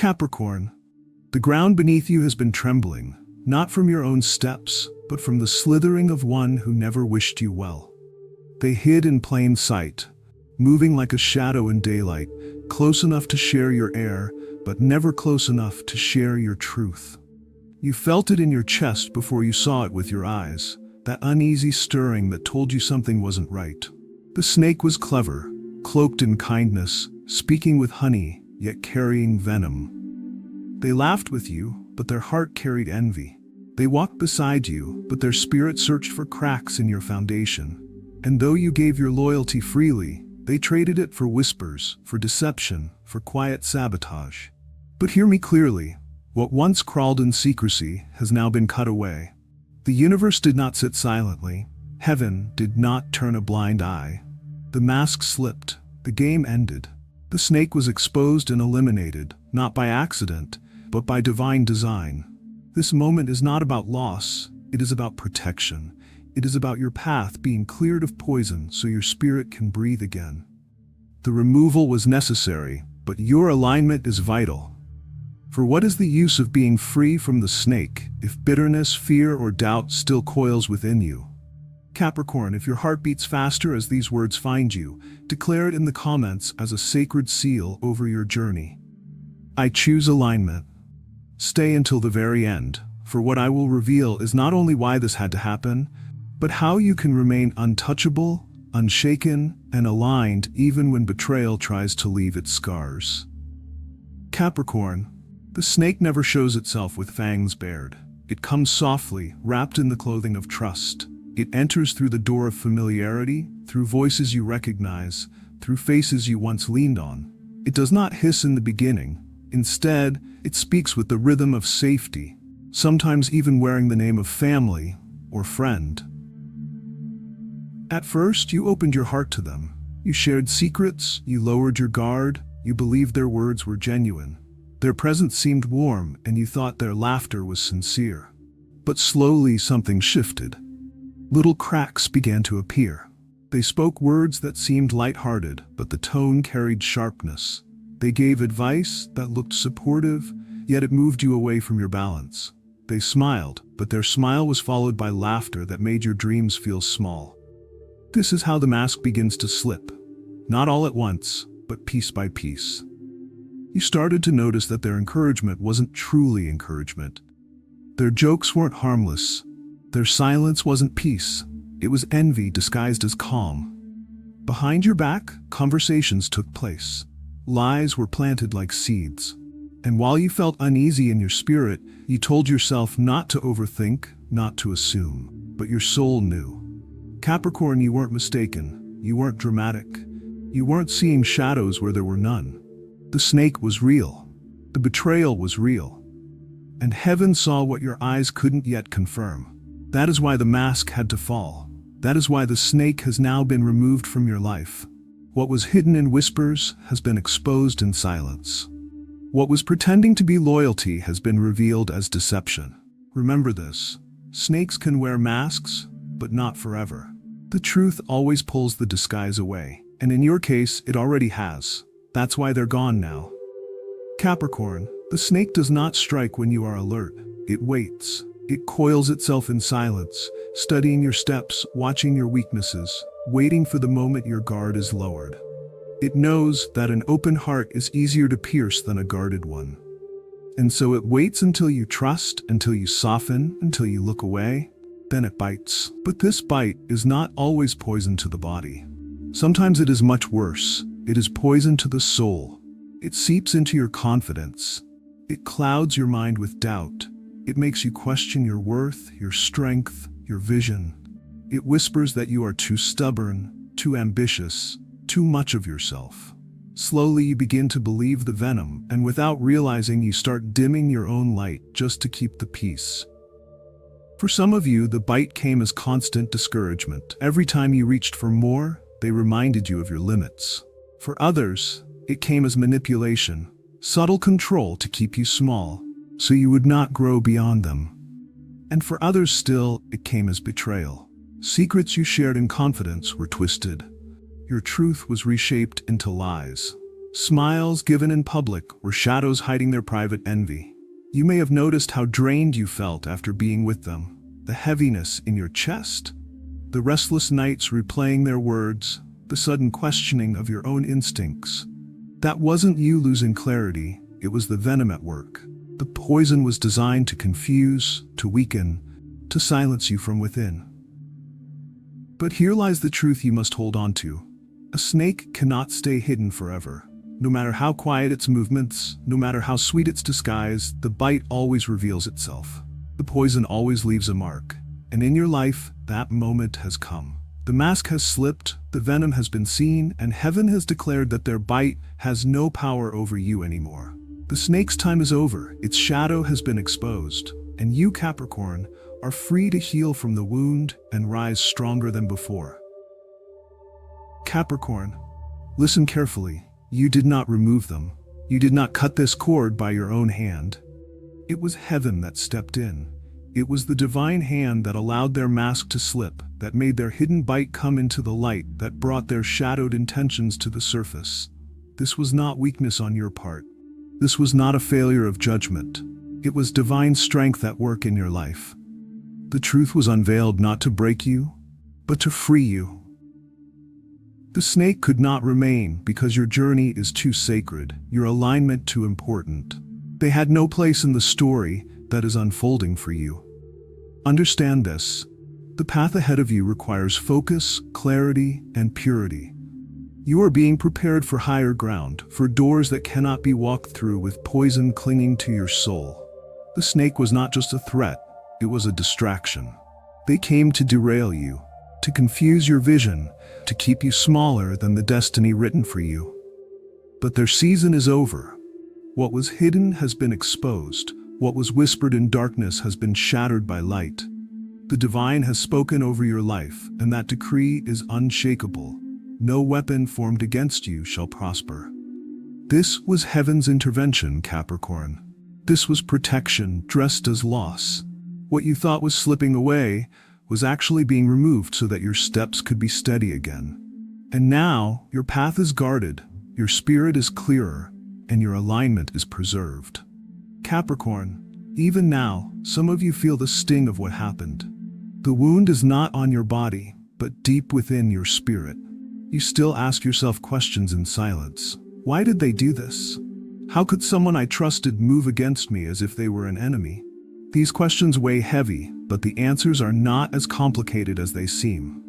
Capricorn, the ground beneath you has been trembling, not from your own steps, but from the slithering of one who never wished you well. They hid in plain sight, moving like a shadow in daylight, close enough to share your air, but never close enough to share your truth. You felt it in your chest before you saw it with your eyes, that uneasy stirring that told you something wasn't right. The snake was clever, cloaked in kindness, speaking with honey, yet carrying venom. They laughed with you, but their heart carried envy. They walked beside you, but their spirit searched for cracks in your foundation. And though you gave your loyalty freely, they traded it for whispers, for deception, for quiet sabotage. But hear me clearly, what once crawled in secrecy has now been cut away. The universe did not sit silently. Heaven did not turn a blind eye. The mask slipped. The game ended. The snake was exposed and eliminated, not by accident, but by divine design. This moment is not about loss, it is about protection. It is about your path being cleared of poison so your spirit can breathe again. The removal was necessary, but your alignment is vital. For what is the use of being free from the snake if bitterness, fear, or doubt still coils within you? Capricorn, if your heart beats faster as these words find you, declare it in the comments as a sacred seal over your journey. I choose alignment. Stay until the very end, for what I will reveal is not only why this had to happen, but how you can remain untouchable, unshaken, and aligned even when betrayal tries to leave its scars. Capricorn, the snake never shows itself with fangs bared. It comes softly, wrapped in the clothing of trust. It enters through the door of familiarity, through voices you recognize, through faces you once leaned on. It does not hiss in the beginning. Instead, it speaks with the rhythm of safety, sometimes even wearing the name of family or friend. At first, you opened your heart to them. You shared secrets, you lowered your guard, you believed their words were genuine. Their presence seemed warm, and you thought their laughter was sincere. But slowly something shifted. Little cracks began to appear. They spoke words that seemed lighthearted, but the tone carried sharpness. They gave advice that looked supportive, yet it moved you away from your balance. They smiled, but their smile was followed by laughter that made your dreams feel small. This is how the mask begins to slip. Not all at once, but piece by piece. You started to notice that their encouragement wasn't truly encouragement. Their jokes weren't harmless. Their silence wasn't peace. It was envy disguised as calm. Behind your back, conversations took place. Lies were planted like seeds. And while you felt uneasy in your spirit, you told yourself not to overthink, not to assume. But your soul knew. Capricorn, you weren't mistaken. You weren't dramatic. You weren't seeing shadows where there were none. The snake was real. The betrayal was real. And heaven saw what your eyes couldn't yet confirm. That is why the mask had to fall. That is why the snake has now been removed from your life. What was hidden in whispers has been exposed in silence. What was pretending to be loyalty has been revealed as deception. Remember this. Snakes can wear masks, but not forever. The truth always pulls the disguise away, and in your case, it already has. That's why they're gone now. Capricorn, the snake does not strike when you are alert. It waits. It coils itself in silence, studying your steps, watching your weaknesses, waiting for the moment your guard is lowered. It knows that an open heart is easier to pierce than a guarded one. And so it waits until you trust, until you soften, until you look away. Then it bites. But this bite is not always poison to the body. Sometimes it is much worse. It is poison to the soul. It seeps into your confidence. It clouds your mind with doubt. It makes you question your worth, your strength, your vision. It whispers that you are too stubborn, too ambitious, too much of yourself. Slowly you begin to believe the venom, and without realizing you start dimming your own light just to keep the peace. For some of you, the bite came as constant discouragement. Every time you reached for more, they reminded you of your limits. For others, it came as manipulation, subtle control to keep you small, so you would not grow beyond them. And for others still, it came as betrayal. Secrets you shared in confidence were twisted. Your truth was reshaped into lies. Smiles given in public were shadows hiding their private envy. You may have noticed how drained you felt after being with them, the heaviness in your chest, the restless nights replaying their words, the sudden questioning of your own instincts. That wasn't you losing clarity, it was the venom at work. The poison was designed to confuse, to weaken, to silence you from within. But here lies the truth you must hold on to. A snake cannot stay hidden forever. No matter how quiet its movements, no matter how sweet its disguise, the bite always reveals itself. The poison always leaves a mark. And in your life, that moment has come. The mask has slipped, the venom has been seen, and heaven has declared that their bite has no power over you anymore. The snake's time is over, its shadow has been exposed, and you, Capricorn, are free to heal from the wound and rise stronger than before. Capricorn, listen carefully. You did not remove them. You did not cut this cord by your own hand. It was heaven that stepped in. It was the divine hand that allowed their mask to slip, that made their hidden bite come into the light, that brought their shadowed intentions to the surface. This was not weakness on your part. This was not a failure of judgment. It was divine strength at work in your life. The truth was unveiled not to break you, but to free you. The snake could not remain because your journey is too sacred, your alignment too important. They had no place in the story that is unfolding for you. Understand this. The path ahead of you requires focus, clarity, and purity. You are being prepared for higher ground, for doors that cannot be walked through with poison clinging to your soul. The snake was not just a threat, it was a distraction. They came to derail you, to confuse your vision, to keep you smaller than the destiny written for you. But their season is over. What was hidden has been exposed. What was whispered in darkness has been shattered by light. The divine has spoken over your life, and that decree is unshakable. No weapon formed against you shall prosper. This was heaven's intervention, Capricorn. This was protection dressed as loss. What you thought was slipping away was actually being removed so that your steps could be steady again. And now, your path is guarded, your spirit is clearer, and your alignment is preserved. Capricorn, even now, some of you feel the sting of what happened. The wound is not on your body, but deep within your spirit. You still ask yourself questions in silence. Why did they do this? How could someone I trusted move against me as if they were an enemy? These questions weigh heavy, but the answers are not as complicated as they seem.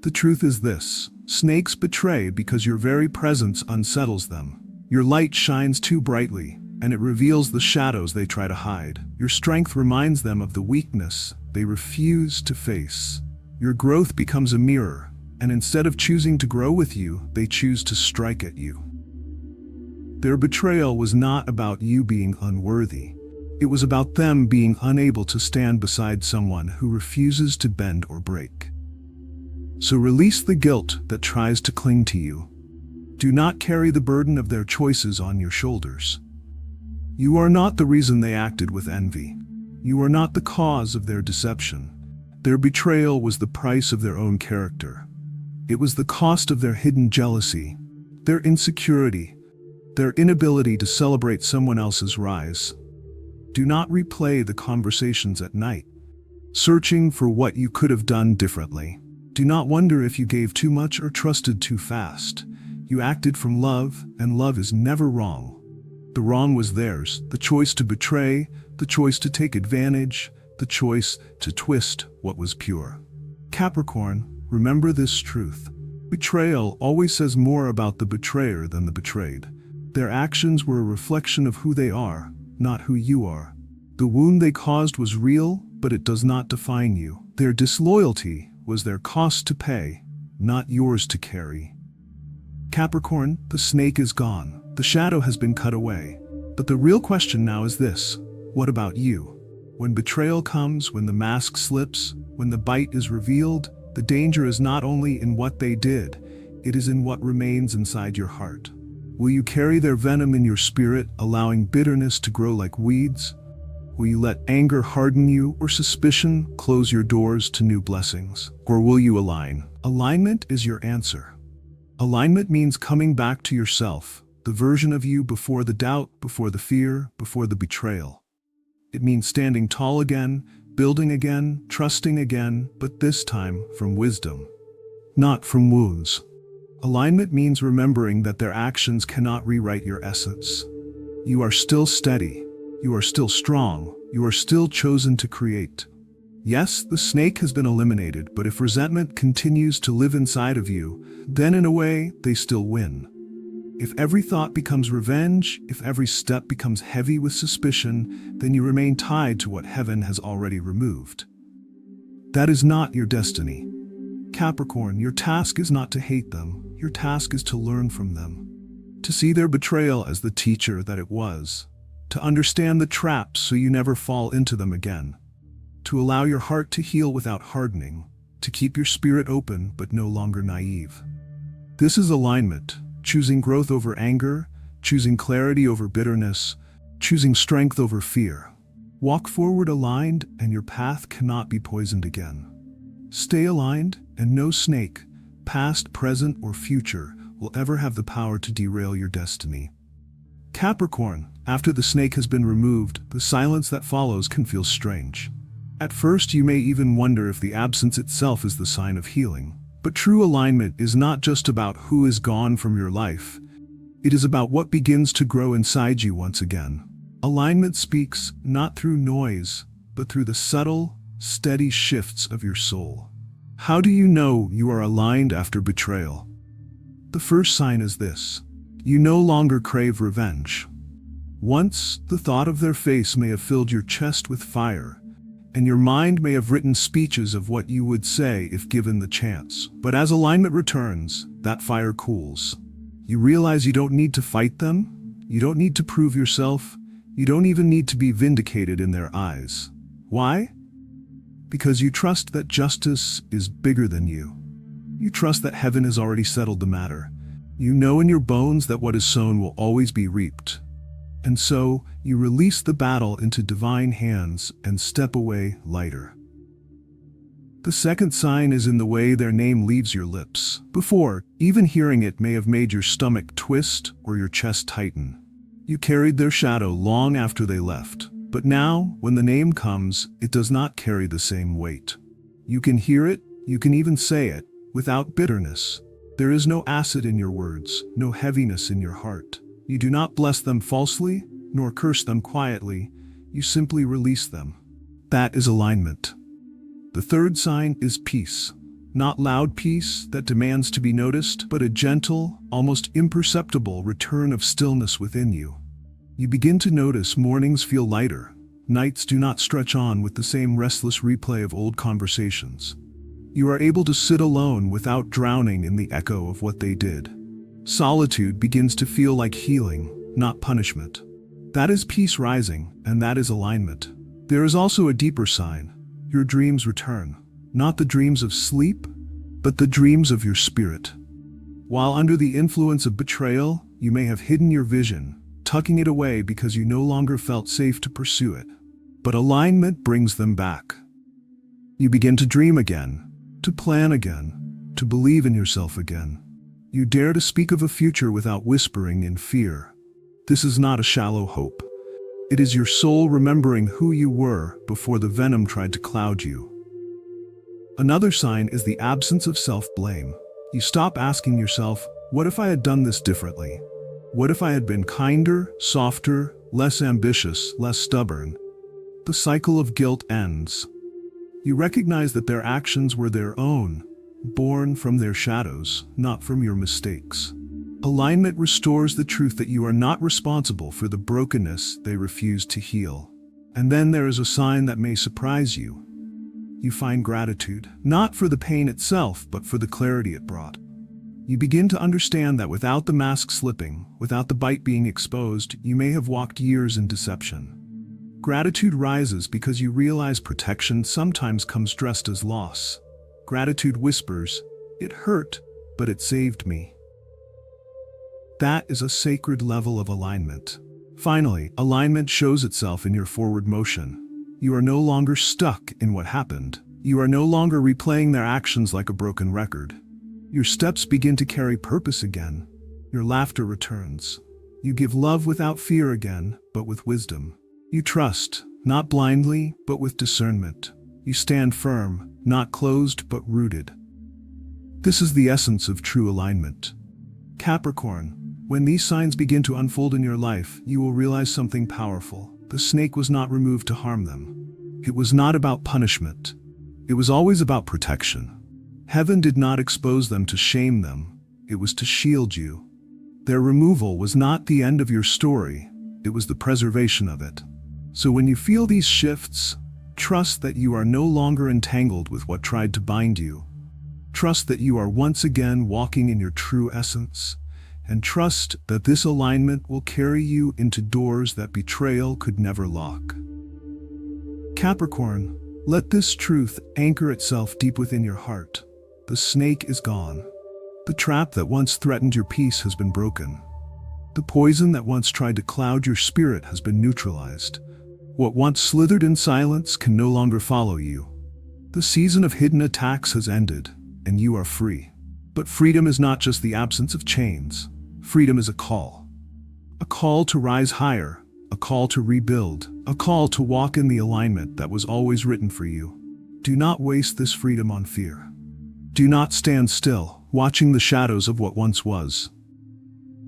The truth is this: snakes betray because your very presence unsettles them. Your light shines too brightly, and it reveals the shadows they try to hide. Your strength reminds them of the weakness they refuse to face. Your growth becomes a mirror, and instead of choosing to grow with you, they choose to strike at you. Their betrayal was not about you being unworthy. It was about them being unable to stand beside someone who refuses to bend or break. So release the guilt that tries to cling to you. Do not carry the burden of their choices on your shoulders. You are not the reason they acted with envy. You are not the cause of their deception. Their betrayal was the price of their own character. It was the cost of their hidden jealousy, their insecurity, their inability to celebrate someone else's rise. Do not replay the conversations at night, searching for what you could have done differently. Do not wonder if you gave too much or trusted too fast. You acted from love, and love is never wrong. The wrong was theirs, the choice to betray, the choice to take advantage, the choice to twist what was pure. Capricorn, remember this truth. Betrayal always says more about the betrayer than the betrayed. Their actions were a reflection of who they are, not who you are. The wound they caused was real, but it does not define you. Their disloyalty was their cost to pay, not yours to carry. Capricorn, the snake is gone. The shadow has been cut away. But the real question now is this: what about you? When betrayal comes, when the mask slips, when the bite is revealed, the danger is not only in what they did, it is in what remains inside your heart. Will you carry their venom in your spirit, allowing bitterness to grow like weeds? Will you let anger harden you, or suspicion close your doors to new blessings? Or will you align? Alignment is your answer. Alignment means coming back to yourself, the version of you before the doubt, before the fear, before the betrayal. It means standing tall again, building again, trusting again, but this time from wisdom, not from wounds. Alignment means remembering that their actions cannot rewrite your essence. You are still steady. You are still strong. You are still chosen to create. Yes, the snake has been eliminated, but if resentment continues to live inside of you, then in a way, they still win. If every thought becomes revenge, if every step becomes heavy with suspicion, then you remain tied to what heaven has already removed. That is not your destiny. Capricorn, your task is not to hate them. Your task is to learn from them. To see their betrayal as the teacher that it was. To understand the traps so you never fall into them again. To allow your heart to heal without hardening. To keep your spirit open but no longer naive. This is alignment. Choosing growth over anger, choosing clarity over bitterness, choosing strength over fear. Walk forward aligned and your path cannot be poisoned again. Stay aligned and no snake, past, present, or future, will ever have the power to derail your destiny. Capricorn, after the snake has been removed, the silence that follows can feel strange. At first you may even wonder if the absence itself is the sign of healing. But true alignment is not just about who is gone from your life. It is about what begins to grow inside you once again. Alignment speaks not through noise, but through the subtle, steady shifts of your soul. How do you know you are aligned after betrayal? The first sign is this: you no longer crave revenge. Once, the thought of their face may have filled your chest with fire, and your mind may have written speeches of what you would say if given the chance. But as alignment returns, that fire cools. You realize you don't need to fight them, you don't need to prove yourself, you don't even need to be vindicated in their eyes. Why? Because you trust that justice is bigger than you. You trust that heaven has already settled the matter. You know in your bones that what is sown will always be reaped. And so, you release the battle into divine hands and step away lighter. The second sign is in the way their name leaves your lips. Before, even hearing it may have made your stomach twist or your chest tighten. You carried their shadow long after they left. But now, when the name comes, it does not carry the same weight. You can hear it, you can even say it, without bitterness. There is no acid in your words, no heaviness in your heart. You do not bless them falsely, nor curse them quietly. You simply release them. That is alignment. The third sign is peace. Not loud peace that demands to be noticed, but a gentle, almost imperceptible return of stillness within you. You begin to notice mornings feel lighter. Nights do not stretch on with the same restless replay of old conversations. You are able to sit alone without drowning in the echo of what they did. Solitude begins to feel like healing, not punishment. That is peace rising, and that is alignment. There is also a deeper sign. Your dreams return. Not the dreams of sleep, but the dreams of your spirit. While under the influence of betrayal, you may have hidden your vision, tucking it away because you no longer felt safe to pursue it. But alignment brings them back. You begin to dream again, to plan again, to believe in yourself again. You dare to speak of a future without whispering in fear. This is not a shallow hope. It is your soul remembering who you were before the venom tried to cloud you. Another sign is the absence of self-blame. You stop asking yourself, what if I had done this differently? What if I had been kinder, softer, less ambitious, less stubborn? The cycle of guilt ends. You recognize that their actions were their own, born from their shadows, not from your mistakes. Alignment restores the truth that you are not responsible for the brokenness they refused to heal. And then there is a sign that may surprise you. You find gratitude, not for the pain itself, but for the clarity it brought. You begin to understand that without the mask slipping, without the bite being exposed, you may have walked years in deception. Gratitude rises because you realize protection sometimes comes dressed as loss. Gratitude whispers, "It hurt, but it saved me." That is a sacred level of alignment. Finally, alignment shows itself in your forward motion. You are no longer stuck in what happened. You are no longer replaying their actions like a broken record. Your steps begin to carry purpose again. Your laughter returns. You give love without fear again, but with wisdom. You trust, not blindly, but with discernment. You stand firm, not closed, but rooted. This is the essence of true alignment. Capricorn, when these signs begin to unfold in your life, you will realize something powerful. The snake was not removed to harm them. It was not about punishment. It was always about protection. Heaven did not expose them to shame them. It was to shield you. Their removal was not the end of your story. It was the preservation of it. So when you feel these shifts, trust that you are no longer entangled with what tried to bind you. Trust that you are once again walking in your true essence. And trust that this alignment will carry you into doors that betrayal could never lock. Capricorn, let this truth anchor itself deep within your heart. The snake is gone. The trap that once threatened your peace has been broken. The poison that once tried to cloud your spirit has been neutralized. What once slithered in silence can no longer follow you. The season of hidden attacks has ended, and you are free. But freedom is not just the absence of chains. Freedom is a call. A call to rise higher, a call to rebuild, a call to walk in the alignment that was always written for you. Do not waste this freedom on fear. Do not stand still, watching the shadows of what once was.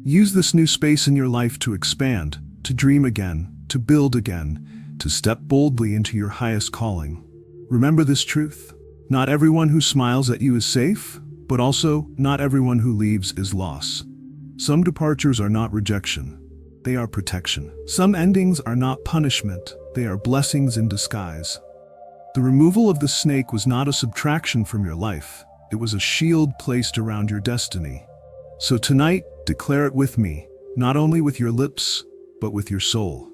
Use this new space in your life to expand, to dream again, to build again, to step boldly into your highest calling. Remember this truth: not everyone who smiles at you is safe, but also not everyone who leaves is loss. Some departures are not rejection, they are protection. Some endings are not punishment, they are blessings in disguise. The removal of the snake was not a subtraction from your life. It was a shield placed around your destiny. So tonight, declare it with me, not only with your lips, but with your soul.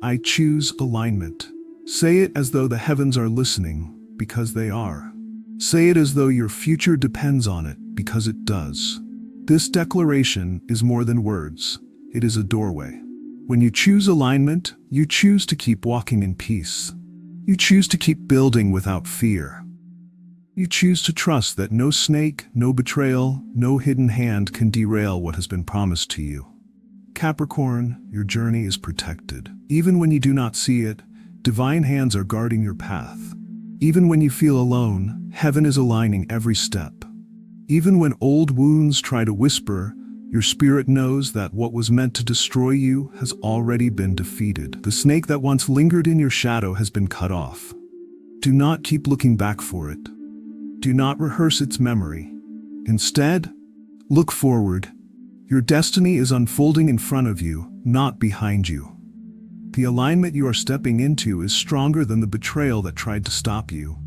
I choose alignment. Say it as though the heavens are listening, because they are. Say it as though your future depends on it, because it does. This declaration is more than words. It is a doorway. When you choose alignment, you choose to keep walking in peace. You choose to keep building without fear. You choose to trust that no snake, no betrayal, no hidden hand can derail what has been promised to you. Capricorn, your journey is protected. Even when you do not see it, divine hands are guarding your path. Even when you feel alone, heaven is aligning every step. Even when old wounds try to whisper, your spirit knows that what was meant to destroy you has already been defeated. The snake that once lingered in your shadow has been cut off. Do not keep looking back for it. Do not rehearse its memory. Instead, look forward. Your destiny is unfolding in front of you, not behind you. The alignment you are stepping into is stronger than the betrayal that tried to stop you.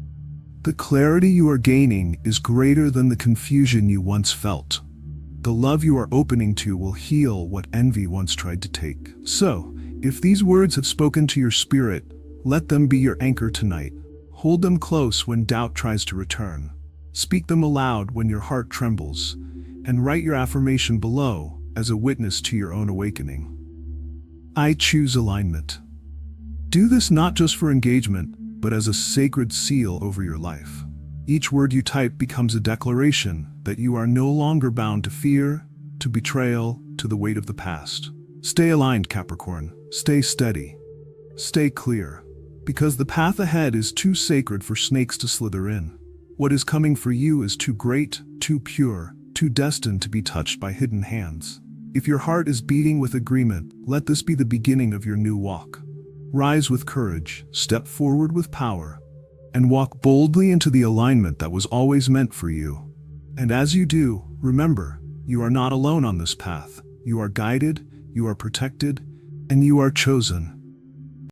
The clarity you are gaining is greater than the confusion you once felt. The love you are opening to will heal what envy once tried to take. So, if these words have spoken to your spirit, let them be your anchor tonight. Hold them close when doubt tries to return. Speak them aloud when your heart trembles, and write your affirmation below as a witness to your own awakening. I choose alignment. Do this not just for engagement, but as a sacred seal over your life. Each word you type becomes a declaration that you are no longer bound to fear, to betrayal, to the weight of the past. Stay aligned, Capricorn. Stay steady. Stay clear. Because the path ahead is too sacred for snakes to slither in. What is coming for you is too great, too pure, too destined to be touched by hidden hands. If your heart is beating with agreement, let this be the beginning of your new walk. Rise with courage, step forward with power, and walk boldly into the alignment that was always meant for you. And as you do, remember, you are not alone on this path. You are guided, you are protected, and you are chosen.